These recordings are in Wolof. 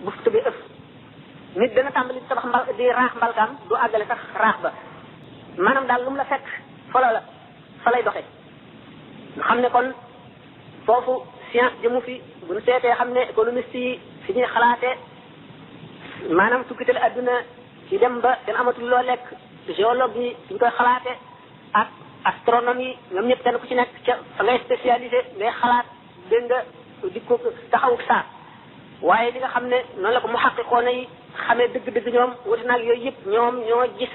bufta bi ëf nit dana tàmbali di tabax mbal di raax mbalkaam du àggale sax raax ba maanaam daal lu mu la fekk fa lay doxe nga xam ne kon foofu science jëmu fi bu ñu seetee xam ne économiste yi fi ñuy xalaatee maanaam tukkital adduna ci dem ba kenn amatul loo lekk géologue yi fi ñu koy xalaate ak astronomie ñoom ñëpp kenn ku ci nekk ca fa ngay spécialisé ngay xalaat dégg nga di ko taxawuk saa waaye li nga xam ne noonu la ko muhaqiqoona yi xamee dëgg-dëgg ñoom wuti naag yooyu yëpp ñoom ñoo gis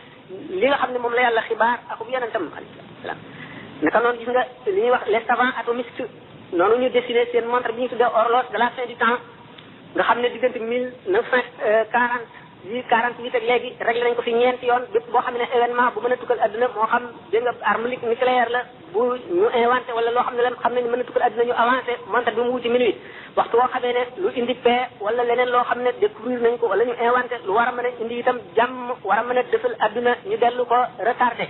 li nga xam ne moom la yàlla xibaar ak bu yonentam alayhi salaam naka noonu gis nga li ñuy wax les savants atomistes noonu ñu dessiné seen montre bi ñu tuddee horloge de la fin du temps nga xam ne diggante 1948 ak léegi réglé nañ ko fi ñeenti yoon bépp boo xam ne événement bu mën a tukkal adduna moo xam dégg nga arme nucléaire la bu ñu inventé wala loo xam ne leen xam ne mën a tukkal adduna ñu avancé montre bi mu wuti minuit waxtu woo xamee ne lu indi paix wala leneen loo xam ne découvrir nañ ko wala ñu inventé lu war a mën a indi itam jàmm war a mën a defal adduna ñu dellu ko retardé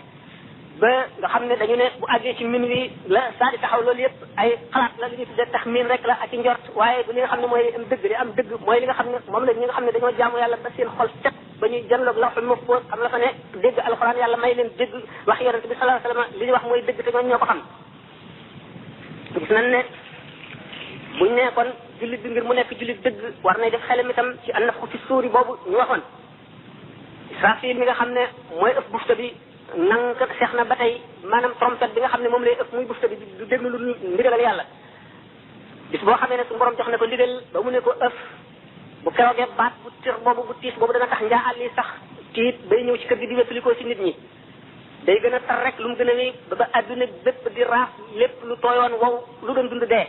ba nga xam ne dañu ne bu àggee ci minuit la saa di taxaw loolu yëpp ay xalaat la li ñuy tuddee taxmin rek la ak i njort waaye du li nga xam ne mooy am dëgg li am dëgg mooy li nga xam ne moom la ñi nga xam ne dañoo jaamu yàlla ba seen xol set ba ñuy janloog lawhul mahfuz xam la fa ne dégg alxuraan yàlla may leen dégg wax yonent bi sallallahu alayhi wasallam li ñu wax mooy dëgg te ñoo ko xam gis nañ ne buñ ne kon jullit bi ngir mu nekk jullit dëgg war nay def xelam itam ci an-nafxu fi suuri boobu ñu waxoon Israfil mi nga xam ne mooy ëpp bufta bi nang seex na ba tey maanaam trompette bi nga xam ne moom lay ëpp muy bufta bi du déglu lu ndigalal yàlla bis boo xamee ne su borom jox ne ko ndigal ba mu ne ko ëf bu keroogee baat bu tir boobu bu tiis boobu dana tax njaaxal li sax tiit day ñëw ci kër gi di wéttalikoo ci nit ñi day gën a tar rek lu mu gën a wéy ba adduna bépp di raaf lépp lu tooyoon wow lu doon dund dee.